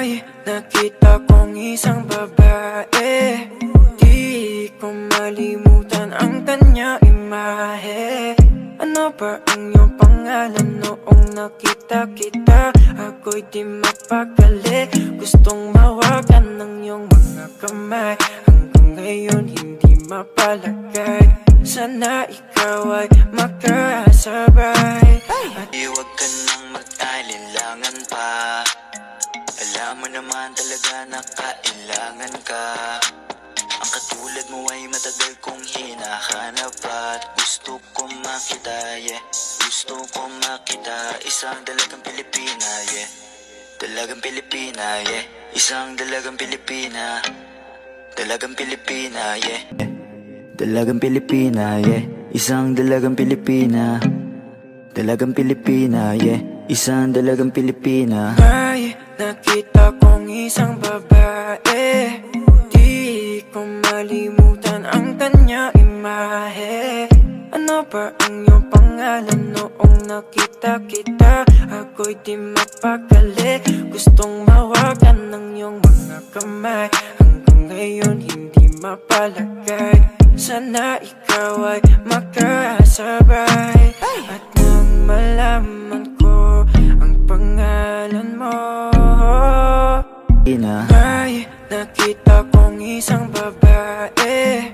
May nakita kong isang babae, di ko malimutan ang kanya imahe. Ano ba ang iyong pangalan noong nakita kita? Ako'y di mapakali, gustong mawagan ng iyong mga kamay. Hanggang ngayon hindi mapalagay, sana ikaw ay makasabay. At huwag ka nang mag-alinlangan pa, alam mo naman talaga na kailangan ka. Ang katulad mo ay matagal kong hinahanap at gusto kong makita, yeah. Gusto kong makita isang dalagang Pilipina, yeah. Dalagang Pilipina, yeah. Isang dalagang Pilipina. Dalagang Pilipina, yeah. Dalagang Pilipina, yeah. Isang dalagang Pilipina. Dalagang Pilipina, yeah. Isang dalagang Pilipina. May nakita kong isang babae, di ko malimutan ang kanya imahe. Ano ba ang iyong pangalan noong nakita kita? Ako'y di mapakali, gustong mawagan ng iyong mga kamay. Hanggang ngayon hindi mapalagay, sana ikaw ay makasabay. At nang malaman ko ang pangalan mo, may nakita kong isang babae,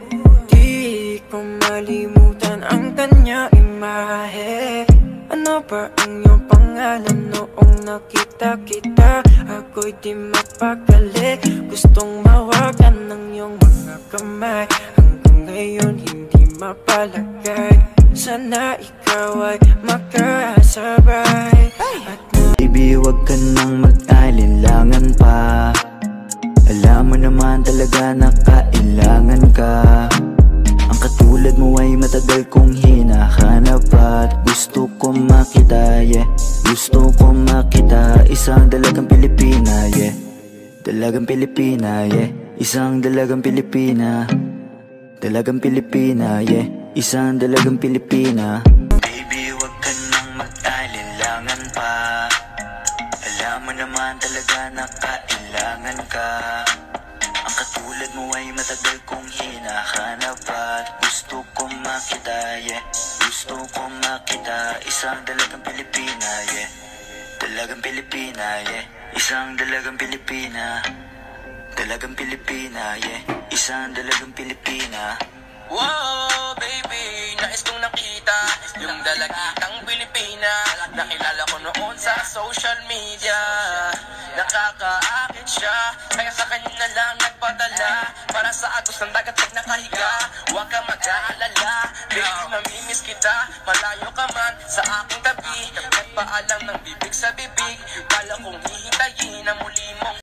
di ko malimutan ang kanya imahe. Ano ba ang iyong pangalan noong nakita kita? Ako'y di mapakali, gustong mawagan ng iyong mga kamay. Hanggang ngayon hindi mapalagay, sana ikaw ay makasabay. At baby, huwag ka nang mag-alinlangan pa, alam mo naman talaga na kailangan ka. Ang katulad mo ay matagal kong hinahanap at gusto kong makita, yeah. Gusto kong makita isang dalagang Pilipina, yeah. Dalagang Pilipina, yeah. Isang dalagang Pilipina. Dalagang Pilipina, yeah. Isang dalagang Pilipina. Baby, huwag ka nang mag-alinlangan pa, alam mo naman talaga na kailangan ka. Ang katulad mo ay matagal kong hinahanap at gusto kong makita, yeah. Gusto kong makita isang dalagang Pilipina, yeah. Dalagang Pilipina, yeah. Isang dalagang Pilipina. Dalagang Pilipina, yeah. Isang dalagang Pilipina. Wow, baby, nais kong nakita yung dalagitang Pilipina. Nakilala ko noon sa social media, nakakaakit siya, kaya sa kanya na lang nagpadala. Para sa agos ng dagat pag nakahiga, huwag ka mag-aalala, baby, mamimiss kita. Malayo ka man sa aking tabi, nagpaalam ng bibig sa bibig, kala kong hihintayin na muli mong